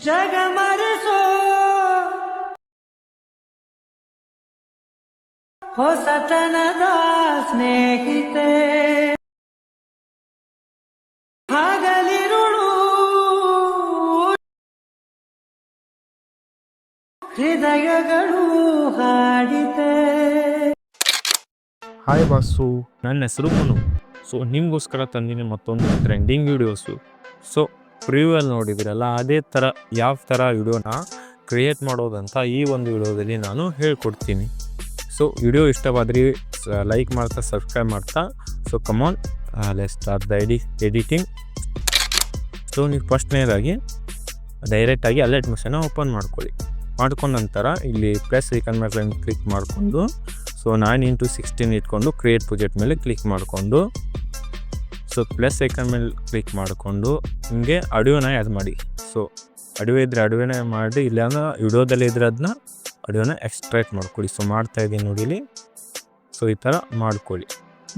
ಜಗಮರಿಸೋ ಹೊಸತನದ ಸ್ನೇಹಿತೆ ಹಗಲಿರುಳು ಹೃದಯಗಳು ಹಾಡಿತೆ. ಹಾಯ್ ಬಾಸು, ನನ್ನ ಹೆಸರು ಮನು. ಸೊ ನಿಮಗೋಸ್ಕರ ತಂದಿನಿ ಮತ್ತೊಂದು ಟ್ರೆಂಡಿಂಗ್ ವೀಡಿಯೋಸು. ಸೊ ಪ್ರಿವ್ಯೂವಲ್ಲಿ ನೋಡಿದಿರಲ್ಲ, ಅದೇ ಥರ ಯಾವ ಥರ ವಿಡಿಯೋನ ಕ್ರಿಯೇಟ್ ಮಾಡೋದಂತ ಈ ಒಂದು ವಿಡಿಯೋದಲ್ಲಿ ನಾನು ಹೇಳ್ಕೊಡ್ತೀನಿ. ಸೊ ವಿಡಿಯೋ ಇಷ್ಟವಾದ್ರಿ ಲೈಕ್ ಮಾಡ್ತಾ ಸಬ್ಸ್ಕ್ರೈಬ್ ಮಾಡ್ತಾ. So come on let's start the editing. So ನೀವು ಫಸ್ಟ್ನೇದಾಗಿ ಡೈರೆಕ್ಟಾಗಿ ಅಲರ್ಟ್ ಮೆಷನ್ನ ಓಪನ್ ಮಾಡ್ಕೊಳ್ಳಿ. ಮಾಡ್ಕೊಂಡ ನಂತರ ಇಲ್ಲಿ ಪ್ಲಸ್ ಐಕಾನ್ ಮೇಲೆ ಕ್ಲಿಕ್ ಮಾಡಿಕೊಂಡು ಸೊ 9:16 ಇಟ್ಕೊಂಡು ಕ್ರಿಯೇಟ್ ಪ್ರೊಜೆಕ್ಟ್ ಮೇಲೆ ಕ್ಲಿಕ್ ಮಾಡಿಕೊಂಡು ಸೊ ಪ್ಲಸ್ ಐಕಾನ್ ಮೇಲೆ ಕ್ಲಿಕ್ ಮಾಡಿಕೊಂಡು ಹಿಂಗೆ ಆಡಿಯೋನ ಆ್ಯಡ್ ಮಾಡಿ. ಸೊ ಆಡಿಯೋ ಇದ್ದರೆ ಆಡಿಯೋನ ಮಾಡಿ, ಇಲ್ಲಾಂದ್ರೆ ವಿಡಿಯೋದಲ್ಲಿ ಇದ್ರೆ ಅದನ್ನ ಆಡಿಯೋನ ಎಕ್ಸ್ಟ್ರಾಕ್ಟ್ ಮಾಡ್ಕೊಳ್ಳಿ. ಸೊ ಮಾಡ್ತಾಯಿದ್ದೀನಿ ನೋಡಿ ಇಲ್ಲಿ. ಸೊ ಈ ಥರ ಮಾಡ್ಕೊಳ್ಳಿ.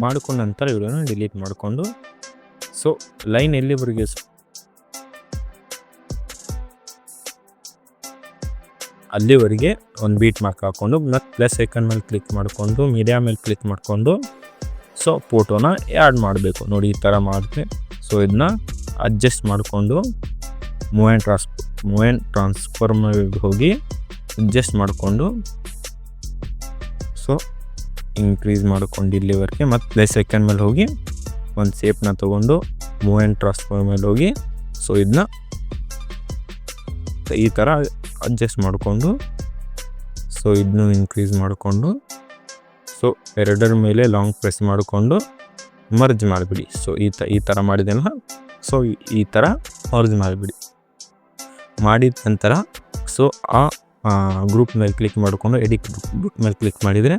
ಮಾಡ್ಕೊಂಡ ನಂತರ ವಿಡಿಯೋನ ಡಿಲೀಟ್ ಮಾಡಿಕೊಂಡು ಸೊ ಲೈನ್ ಎಲ್ಲಿವರೆಗೆ ಅಲ್ಲಿವರೆಗೆ ಒಂದು ಬೀಟ್ ಮಾರ್ಕ್ ಹಾಕ್ಕೊಂಡು ಮತ್ತು ಪ್ಲಸ್ ಐಕನ್ ಮೇಲೆ ಕ್ಲಿಕ್ ಮಾಡಿಕೊಂಡು ಮೀಡಿಯಾ ಮೇಲೆ ಕ್ಲಿಕ್ ಮಾಡಿಕೊಂಡು ಸೊ ಫೋಟೋನ ಆ್ಯಡ್ ಮಾಡಬೇಕು. ನೋಡಿ ಈ ಥರ ಮಾಡಿದೆ. ಸೊ ಇದನ್ನ ಅಡ್ಜಸ್ಟ್ ಮಾಡಿಕೊಂಡು ಮೂವ್ ಆ್ಯಂಡ್ ಟ್ರಾನ್ಸ್ಫರ್ ಹೋಗಿ ಅಡ್ಜಸ್ಟ್ ಮಾಡಿಕೊಂಡು ಸೊ ಇನ್ಕ್ರೀಸ್ ಮಾಡ್ಕೊಂಡು ಇಲ್ಲಿವರೆಗೆ ಮತ್ತು ಪ್ಲಸ್ ಐಕನ್ ಮೇಲೆ ಹೋಗಿ ಒಂದು ಶೇಪ್ನ ತೊಗೊಂಡು ಮೂವ್ ಆ್ಯಂಡ್ ಟ್ರಾನ್ಸ್ಫರ್ ಮೇಲೆ ಹೋಗಿ ಸೊ ಇದನ್ನ ಈ ಥರ ಅಡ್ಜಸ್ಟ್ ಮಾಡಿಕೊಂಡು ಸೊ ಇದನ್ನು ಇನ್ಕ್ರೀಸ್ ಮಾಡಿಕೊಂಡು ಸೊ ಎರಡರ ಮೇಲೆ ಲಾಂಗ್ ಪ್ರೆಸ್ ಮಾಡಿಕೊಂಡು ಮರ್ಜ್ ಮಾಡಿಬಿಡಿ. ಸೊ ಈ ಥರ ಮಾಡಿದೆಲ್ಲ. ಸೊ ಈ ಥರ ಮರ್ಜ್ ಮಾಡಿಬಿಡಿ. ಮಾಡಿದ ನಂತರ ಸೊ ಆ ಗ್ರೂಪ್ ಮೇಲೆ ಕ್ಲಿಕ್ ಮಾಡಿಕೊಂಡು ಎಡಿಟ್ ಗ್ರೂಪ್ ಮೇಲೆ ಕ್ಲಿಕ್ ಮಾಡಿದರೆ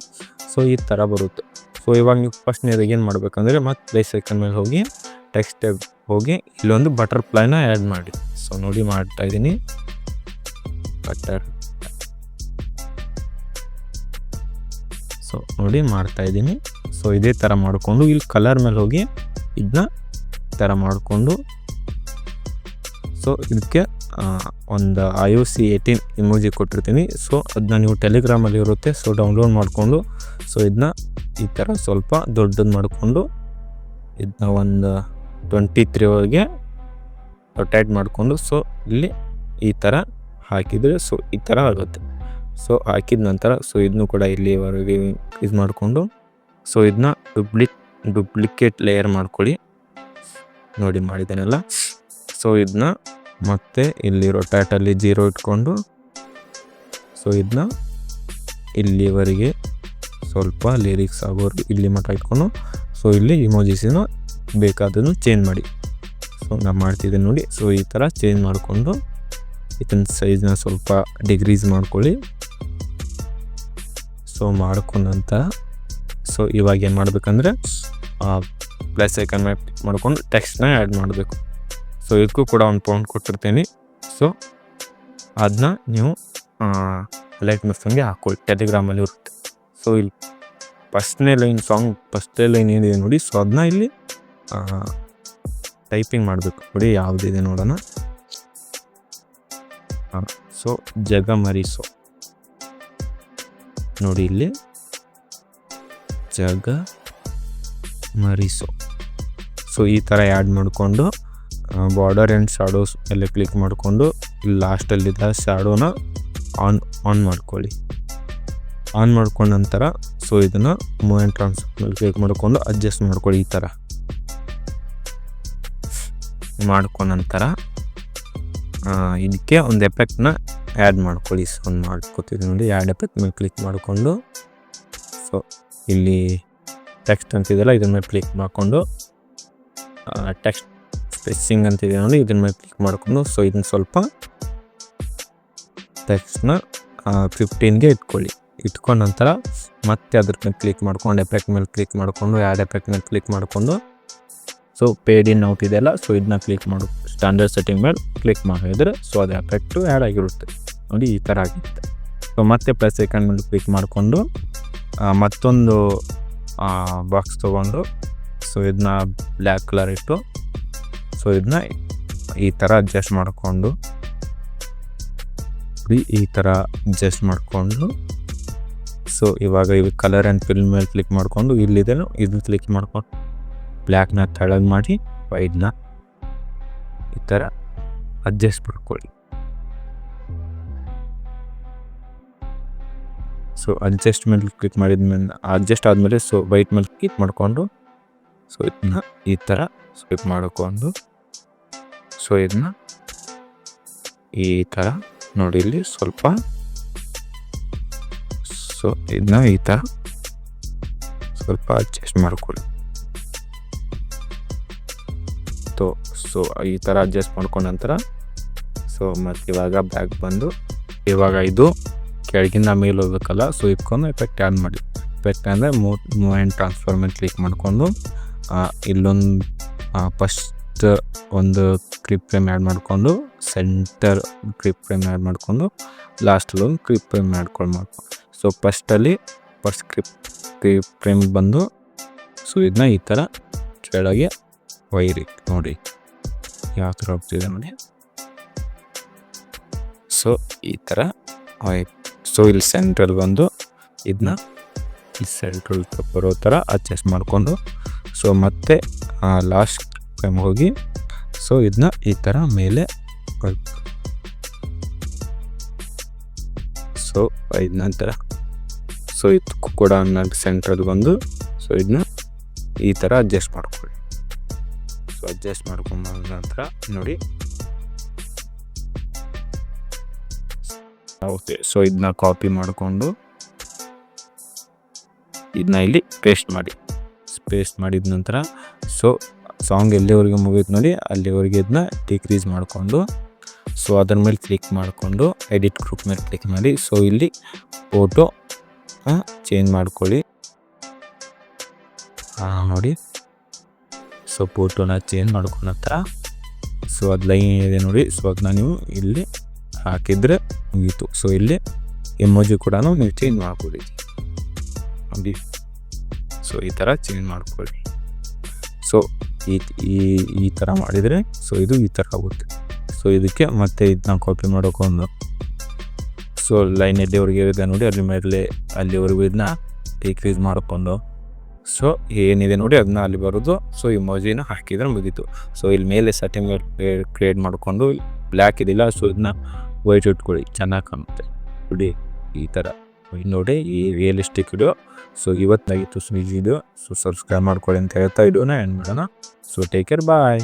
ಸೊ ಈ ಥರ ಬರುತ್ತೆ. ಸೊ ಇವಾಗ ನೀವು ಫಸ್ಟ್ನೇದಾಗಿ ಏನು ಮಾಡಬೇಕಂದ್ರೆ ಮತ್ತು ಪ್ಲೇಸ್ ಐಕನ್ ಮೇಲೆ ಹೋಗಿ ಟೆಕ್ಸ್ಟ್ ಟ್ಯಾಬ್ ಹೋಗಿ ಇಲ್ಲೊಂದು ಬಟರ್ಫ್ಲೈನ ಆ್ಯಡ್ ಮಾಡಿ. ಸೊ ನೋಡಿ ಮಾಡ್ತಾಯಿದ್ದೀನಿ. ಸೊ ನೋಡಿ ಮಾಡ್ತಾಯಿದ್ದೀನಿ. ಸೊ ಇದೇ ಥರ ಮಾಡಿಕೊಂಡು ಇಲ್ಲಿ ಕಲರ್ ಮೇಲೆ ಹೋಗಿ ಇದನ್ನ ಥರ ಮಾಡಿಕೊಂಡು ಸೊ ಇದಕ್ಕೆ ಒಂದು iOS 18 ಇಮೋಜಿ ಕೊಟ್ಟಿರ್ತೀನಿ. ಸೊ ಅದನ್ನ ನೀವು ಟೆಲಿಗ್ರಾಮಲ್ಲಿ ಇರುತ್ತೆ. ಸೊ ಡೌನ್ಲೋಡ್ ಮಾಡಿಕೊಂಡು ಸೊ ಇದನ್ನ ಈ ಥರ ಸ್ವಲ್ಪ ದೊಡ್ಡದು ಮಾಡಿಕೊಂಡು ಇದನ್ನ ಒಂದು 23ವರೆಗೆ ರೊಟೇಟ್ ಮಾಡಿಕೊಂಡು ಸೊ ಇಲ್ಲಿ ಈ ಥರ ಹಾಕಿದರೆ ಸೊ ಈ ಥರ ಆಗುತ್ತೆ. ಸೊ ಹಾಕಿದ ನಂತರ ಸೊ ಇದನ್ನು ಕೂಡ ಇಲ್ಲಿವರೆಗೆ ಇದು ಮಾಡಿಕೊಂಡು ಸೊ ಇದನ್ನ ಡುಪ್ಲಿಕೇಟ್ ಲೇಯರ್ ಮಾಡ್ಕೊಳ್ಳಿ. ನೋಡಿ ಮಾಡಿದ್ದೇನೆಲ್ಲ. ಸೊ ಇದನ್ನ ಮತ್ತೆ ಇಲ್ಲಿ ರೊಟ್ಯಾಟಲ್ಲಿ 0 ಇಟ್ಕೊಂಡು ಸೊ ಇದನ್ನ ಇಲ್ಲಿವರೆಗೆ ಸ್ವಲ್ಪ ಲಿರಿಕ್ಸ್ ಆಗೋರು ಇಲ್ಲಿ ಮಟ್ಟ ಇಟ್ಕೊಂಡು ಸೊ ಇಲ್ಲಿ ಇಮೋಜಿಸಿನ ಬೇಕಾದನ್ನು ಚೇಂಜ್ ಮಾಡಿ. ಸೊ ನಾನು ಮಾಡ್ತಿದ್ದೆ ನೋಡಿ. ಸೊ ಈ ಥರ ಚೇಂಜ್ ಮಾಡಿಕೊಂಡು ಇದನ್ನ ಸೈಜ್ನ ಸ್ವಲ್ಪ ಡಿಗ್ರೀಸ್ ಮಾಡ್ಕೊಳ್ಳಿ. ಸೊ ಮಾಡ್ಕೊಂಡಂತ ಸೊ ಇವಾಗ ಏನು ಮಾಡಬೇಕಂದ್ರೆ ಪ್ಲಸ್ ಐಕನ್ ಮೇಲೆ ಕ್ಲಿಕ್ ಮಾಡ್ಕೊಂಡು ಟೆಕ್ಸ್ಟ್ನ ಆ್ಯಡ್ ಮಾಡಬೇಕು. ಸೊ ಇದಕ್ಕೂ ಕೂಡ ಒಂದು ಪೌಂಡ್ ಕೊಟ್ಟಿರ್ತೀನಿ. ಸೊ ಅದನ್ನ ನೀವು ಲೈಟ್ ಮಿಸ್ಸಂಗೆ ಹಾಕ್ಕೊಳ್ಳಿ. ಟೆಲಿಗ್ರಾಮಲ್ಲಿ ಇರುತ್ತೆ. ಸೊ ಇಲ್ಲಿ ಫಸ್ಟ್ನೇ ಲೈನ್ ಏನಿದೆ ನೋಡಿ. ಸೊ ಅದನ್ನ ಇಲ್ಲಿ ಟೈಪಿಂಗ್ ಮಾಡಬೇಕು. ನೋಡಿ ಯಾವುದಿದೆ ನೋಡೋಣ. ಸೊ ಜಗಮರಿಸೋ ನೋಡಿ ಇಲ್ಲಿ ಜಗಮರಿಸೋ. ಸೊ ಈ ಥರ ಆ್ಯಡ್ ಮಾಡಿಕೊಂಡು ಬಾರ್ಡರ್ ಆ್ಯಂಡ್ ಶಾಡೋಸ್ ಎಲ್ಲ ಕ್ಲಿಕ್ ಮಾಡಿಕೊಂಡು ಇಲ್ಲಿ ಲಾಸ್ಟಲ್ಲಿದ್ದ ಶಾಡೋನ ಆನ್ ಮಾಡ್ಕೊಳ್ಳಿ. ಆನ್ ಮಾಡ್ಕೊಂಡ ನಂತರ ಸೊ ಇದನ್ನು ಮೂವ್ ಆ್ಯಂಡ್ ಟ್ರಾನ್ಸ್ಫರ್ ಕ್ಲಿಕ್ ಮಾಡಿಕೊಂಡು ಅಡ್ಜಸ್ಟ್ ಮಾಡ್ಕೊಳ್ಳಿ. ಈ ಥರ ಮಾಡ್ಕೊಂಡ ನಂತರ ಇದಕ್ಕೆ ಒಂದು ಎಫೆಕ್ಟ್ನ ಆ್ಯಡ್ ಮಾಡ್ಕೊಳ್ಳಿ. ಸೊ ಒಂದು ಮಾಡ್ಕೊತೀವಿ ನೋಡಿ. ಆ್ಯಡ್ ಎಫೆಕ್ಟ್ ಮೇಲೆ ಕ್ಲಿಕ್ ಮಾಡಿಕೊಂಡು ಸೊ ಇಲ್ಲಿ ಟೆಕ್ಸ್ಟ್ ಅಂತಿದೆಯಲ್ಲ ಇದ್ರ ಮೇಲೆ ಕ್ಲಿಕ್ ಮಾಡಿಕೊಂಡು ಟೆಕ್ಸ್ಟ್ ಸ್ಪೆಸಿಂಗ್ ಅಂತಿದೆ ನೋಡಿ. ಇದ್ರ ಮೇಲೆ ಕ್ಲಿಕ್ ಮಾಡಿಕೊಂಡು ಸೊ ಇದನ್ನ ಸ್ವಲ್ಪ ಟೆಕ್ಸ್ಟ್ನ 15ಗೆ ಇಟ್ಕೊಳ್ಳಿ. ಇಟ್ಕೊಂಡ ನಂತರ ಮತ್ತೆ ಅದ್ರ ಮೇಲೆ ಕ್ಲಿಕ್ ಮಾಡ್ಕೊಂಡು ಎಫೆಕ್ಟ್ ಮೇಲೆ ಕ್ಲಿಕ್ ಮಾಡಿಕೊಂಡು ಆ್ಯಡ್ ಎಫೆಕ್ಟ್ ಮೇಲೆ ಕ್ಲಿಕ್ ಮಾಡಿಕೊಂಡು ಸೊ ಪೇಡ್ ಇನ್ ಔಟ್ ಇದೆಯಲ್ಲ ಸೊ ಇದನ್ನ ಕ್ಲಿಕ್ ಮಾಡು. ಸ್ಟ್ಯಾಂಡರ್ಡ್ ಸೆಟ್ಟಿಂಗ್ ಮೇಲೆ ಕ್ಲಿಕ್ ಮಾಡಿದ್ರೆ ಸೊ ಅದು ಎಫೆಕ್ಟು ಆ್ಯಡ್ ಆಗಿರುತ್ತೆ ನೋಡಿ. ಈ ಥರ ಆಗಿರುತ್ತೆ. ಸೊ ಮತ್ತೆ ಪ್ಲಸ್ ಐಕಾನ್ ಮೇಲೆ ಕ್ಲಿಕ್ ಮಾಡಿಕೊಂಡು ಮತ್ತೊಂದು ಬಾಕ್ಸ್ ತೊಗೊಂಡು ಸೊ ಇದನ್ನ ಬ್ಲ್ಯಾಕ್ ಕಲರ್ ಇಟ್ಟು ಸೊ ಇದನ್ನ ಈ ಥರ ಅಡ್ಜಸ್ಟ್ ಮಾಡಿಕೊಂಡು ಈ ಥರ ಅಡ್ಜಸ್ಟ್ ಮಾಡಿಕೊಂಡು ಸೊ ಇವಾಗ ಇವು ಕಲರ್ ಆ್ಯಂಡ್ ಫಿಲ್ ಮೇಲೆ ಕ್ಲಿಕ್ ಮಾಡಿಕೊಂಡು ಇಲ್ಲಿದೆನೋ ಇದನ್ನ ಕ್ಲಿಕ್ ಮಾಡ್ಕೊಂಡು ಬ್ಲ್ಯಾಕ್ನ ತೆಳಗೆ ಮಾಡಿ ವೈಡ್ನ ಈ ಥರ ಅಡ್ಜಸ್ಟ್ ಮಾಡ್ಕೊಳ್ಳಿ. ಸೊ ಅಡ್ಜಸ್ಟ್ ಮೇಲೆ ಕ್ಲಿಕ್ ಮಾಡಿದ್ಮೇಲೆ ಅಡ್ಜಸ್ಟ್ ಆದಮೇಲೆ ಸೊ ವೈಟ್ ಮೇಲೆ ಕ್ಲಿಕ್ ಮಾಡಿಕೊಂಡು ಸೊ ಇದನ್ನ ಈ ಥರ ಸ್ವೈಪ್ ಮಾಡಿಕೊಂಡು ಸೊ ಇದನ್ನ ಈ ಥರ ನೋಡಿ ಇಲ್ಲಿ ಸ್ವಲ್ಪ ಸೊ ಇದನ್ನ ಈ ಥರ ಸ್ವಲ್ಪ ಅಡ್ಜಸ್ಟ್ ಮಾಡ್ಕೊಳ್ಳಿ. ಸೊ ಈ ಥರ ಅಡ್ಜಸ್ಟ್ ಮಾಡ್ಕೊಂಡ ನಂತರ ಸೊ ಮತ್ತು ಇವಾಗ ಬ್ಯಾಕ್ ಬಂದು ಇವಾಗ ಇದು ಕೆಳಗಿಂದ ಮೇಲೆ ಹೋಗ್ಬೇಕಲ್ಲ ಸೊ ಇಟ್ಕೊಂಡು ಎಫೆಕ್ಟ್ ಆ್ಯಡ್ ಮಾಡಿ. ಎಫೆಕ್ಟ್ ಅಂದರೆ ಮೂವ್ ಆ್ಯಂಡ್ ಟ್ರಾನ್ಸ್ಫರ್ ಮೇಲೆ ಕ್ಲಿಕ್ ಮಾಡಿಕೊಂಡು ಇಲ್ಲೊಂದು ಫಸ್ಟ್ ಒಂದು ಕ್ಲಿಪ್ ಫ್ರೇಮ್ ಆ್ಯಡ್ ಮಾಡಿಕೊಂಡು ಸೆಂಟರ್ ಕ್ಲಿಪ್ ಫ್ರೇಮ್ ಆ್ಯಡ್ ಮಾಡಿಕೊಂಡು ಲಾಸ್ಟಲ್ಲಿ ಒಂದು ಕ್ಲಿಪ್ ಫ್ರೇಮ್ ಮಾಡ್ಕೊಂಡು ಸೊ ಫಸ್ಟ್ ಕ್ಲಿಪ್ ಫ್ರೇಮ್ ಬಂದು ಸೊ ಇದನ್ನ ಈ ಥರ ಕೆಳಗೆ ವೈರಿ ನೋಡಿ ಯಾವ ಥರ ಹೋಗ್ತಿದೆ ನೋಡಿ. ಸೊ ಈ ಥರ ಸೊ ಇಲ್ಲಿ ಸೆಂಟ್ರಲ್ ಬಂದು ಇದನ್ನ ಈ ಸೆಂಟ್ರಲ್ ಬರೋ ಥರ ಅಡ್ಜಸ್ಟ್ ಮಾಡಿಕೊಂಡು ಸೊ ಮತ್ತೆ ಲಾಸ್ಟ್ ಫ್ರೇಮ್ ಹೋಗಿ ಸೊ ಇದನ್ನ ಈ ಥರ ಮೇಲೆ ಸೊ ಇದ ನಂತರ ಸೊ ಇದು ಕೂಡ ಸೆಂಟ್ರಲ್ ಬಂದು ಸೊ ಇದನ್ನ ಈ ಥರ ಅಡ್ಜಸ್ಟ್ ಮಾಡ್ಕೊಳ್ಳಿ. ಸೊ ಅಡ್ಜಸ್ಟ್ ಮಾಡ್ಕೊಂಡ ನಂತರ ನೋಡಿ ಓಕೆ ಸೊ ಇದನ್ನ ಕಾಪಿ ಮಾಡಿಕೊಂಡು ಇದನ್ನ ಇಲ್ಲಿ ಪೇಸ್ಟ್ ಮಾಡಿದ ನಂತರ ಸೊ ಸಾಂಗ್ ಎಲ್ಲಿವರೆಗೆ ಮುಗಿಯುತ್ತೆ ನೋಡಿ ಅಲ್ಲಿವರೆಗೆ ಇದನ್ನ ಡಿಕ್ರೀಸ್ ಮಾಡಿಕೊಂಡು ಸೊ ಅದರ ಮೇಲೆ ಕ್ಲಿಕ್ ಮಾಡಿಕೊಂಡು ಎಡಿಟ್ ಗ್ರೂಪ್ ಮೇಲೆ ಕ್ಲಿಕ್ ಮಾಡಿ ಸೊ ಇಲ್ಲಿ ಫೋಟೋ ಚೇಂಜ್ ಮಾಡ್ಕೊಳ್ಳಿ ನೋಡಿ. ಸೊ ಫೋಟೋನ ಚೇಂಜ್ ಮಾಡ್ಕೊಂಡ ನಂತರ ಸೊ ಅದು ಲೈನ್ ಇದೆ ನೋಡಿ ಸೊ ಅದನ್ನ ನೀವು ಇಲ್ಲಿ ಹಾಕಿದರೆ ಮುಗೀತು. ಸೊ ಇಲ್ಲಿ ಎಮೋಜಿ ಕೂಡ ನೀವು ಚೇಂಜ್ ಮಾಡ್ಕೊಳ್ಳಿ ನೋಡಿ. ಸೊ ಈ ಥರ ಚೇಂಜ್ ಮಾಡ್ಕೊಳ್ಳಿ. ಸೊ ಈ ಥರ ಮಾಡಿದರೆ ಸೊ ಇದು ಈ ಥರ ಆಗುತ್ತೆ. ಸೊ ಇದಕ್ಕೆ ಮತ್ತೆ ಇದನ್ನ ಕಾಪಿ ಮಾಡೋಕ್ಕೊಂದು ಸೊ ಲೈನ್ ಎಲ್ಲಿವರೆಗೆ ಇದೆ ನೋಡಿ ಅಲ್ಲಿವರೆಗೂ ಇದನ್ನ ಡಿಕ್ರೀಸ್ ಮಾಡ್ಕೊಂಡು ಸೊ ಏನಿದೆ ನೋಡಿ ಅದನ್ನ ಅಲ್ಲಿ ಬರೋದು ಸೊ ಇಮೋಜಿನ ಹಾಕಿದ್ರೆ ಮುಗೀತು. ಸೊ ಇಲ್ಲಿ ಮೇಲೆ ಸೆಟ್ಟಿಂಗ್ ಕ್ರಿಯೇಟ್ ಮಾಡಿಕೊಂಡು ಬ್ಲ್ಯಾಕ್ ಇದಿಲ್ಲ ಸೊ ಇದನ್ನ ವೈಟ್ ಇಟ್ಕೊಳ್ಳಿ ಚೆನ್ನಾಗಿ ಕಾಣುತ್ತೆ ನೋಡಿ ಈ ಥರ ನೋಡಿ ಈ ರಿಯಲಿಸ್ಟಿಕ್ ವಿಡಿಯೋ. ಸೊ ಇವತ್ತಾಗಿತ್ತು ಸೊ ಈ ವಿಡಿಯೋ ಸೊ ಸಬ್ಸ್ಕ್ರೈಬ್ ಮಾಡ್ಕೊಳ್ಳಿ ಅಂತ ಹೇಳ್ತಾ ವಿಡಿಯೋನ ಎಂಡ್ ಮಾಡೋಣ. ಸೊ ಟೇಕ್ ಕೇರ್ ಬಾಯ್.